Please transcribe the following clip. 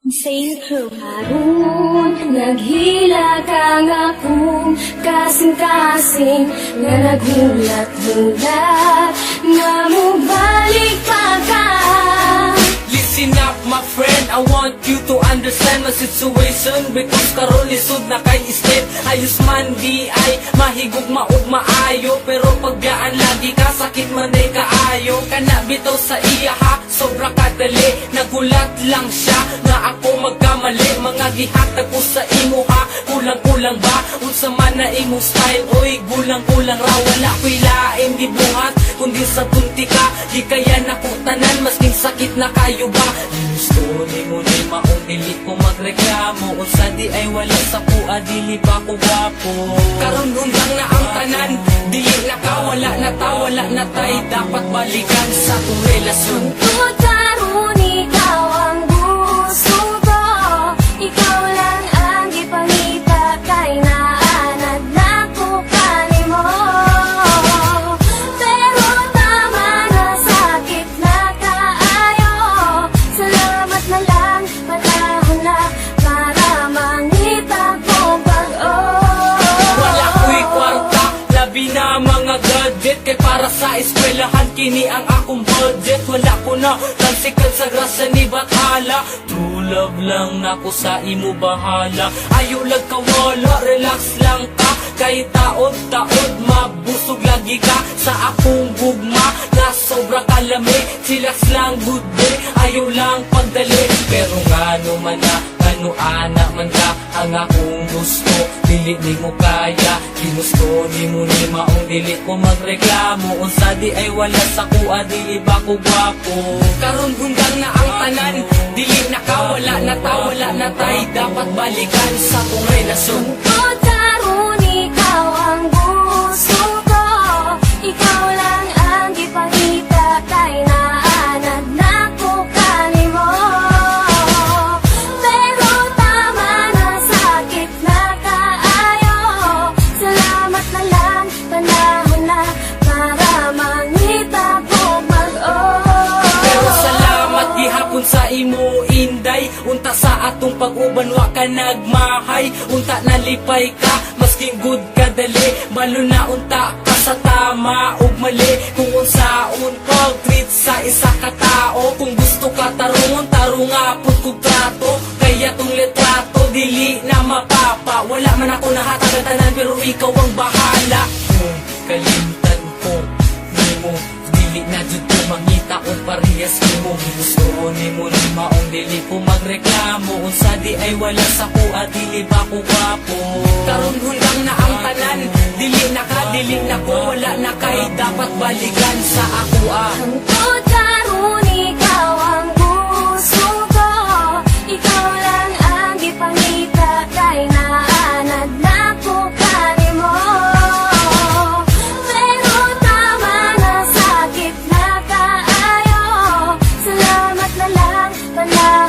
Saint Crew. Harun, naghila ka nga kung kasing-kasing nga nagulat-gulat nga mubalik pa ka. Listen up my friend, I want you to understand my situation. Because karon lisod na kay step. Ayos man di ay mahigugma ug maayo, pero paggaan lagi ka sakit man ay kaayo. Kana bitaw sa iya ha, sobra kadali. Nagulat lang siya nga ako magkamali. Mga gihatag ko sa imo ha, kulang-kulang ba? Unsa man na imong style, oy gulang-kulang ra. Wala ko'y lain di buhat, kundi sa tunti ka. Di kaya nako tanan, masking sakit na kayo ba? Gusto ni mo ni maong dili ko magreklamo. Unsa di ay wala sa kuha, dili ba ko gwapo? Karon undang na ang tanan, dili na ka, wala na ta, wala na tay. Dapat balikan sa tong relasyon. Tungkol karon, ikaw ang gusto ko. Ikaw lang ang gipangita kay naanad na ko kanimo. Pero tama na, sakit na kaayo. Salamat na lang, panahon na para mangita ko pag-o. Wala ko'y kwarta, labi na mga gadget. Kay para sa eskwelahan, kini ang akong budget. Wala ko na, tansikan sa grasa ni Bathala. True love lang nako sa imo bahala. Ayaw lang kawala, relax lang ka. Kay taod-taod, mabusog lagi ka sa akong gugma. Na sobra kalami, chillax lang good day. Ayaw lang pagdali, pero ngano man na, ano anak man ka ang akong gusto. Dili di mo kaya, ginusto di mo ni maong dili ko magreklamo. Unsa di ay wala sa kuha, dili ba ko gwapo? Karon gundang na ang tanan, dili na ka, wala na ta, wala na tay. Dapat balikan sa kong relasyon. Tungkol karon, ikaw ang gusto ko. Ikaw lang ang gipangita kay naanad na ko kanimo. Pero tama na, sakit na kaayo. Salamat na lang, panahon na para mangita ko pag-o. Pero salamat gihapon sa imo inday. Unta sa atong pag-uban wa ka nagmahay. Unta nalipay ka, masking good ka dali. Malo na unta ka sa tama ug mali. Kung unsaon pag-treat sa isa ka tao. Kung gusto ka tarungon, tarunga pud kog trato. Kaya tong litrato dili na mapapa. Wala man ako nahatag tanan, pero ikaw ang bahala. Kung kalimtan ko nimo, dili na jud ko mangita o parehas mo. Gusto ni mo ni maong dili ko magreklamo. Unsa di ay wala sa kuha, dili ba ko gwapo? Karon hundang na ang tanan, dili na ka, dili na ko, wala na kay. Dapat balikan sa ako Tungkol karon, ikaw ang gusto ko. Ikaw lang ang gipangita kay naanad na ko kanimo. Pero tama na, sakit na kaayo. Salamat na lang, panahon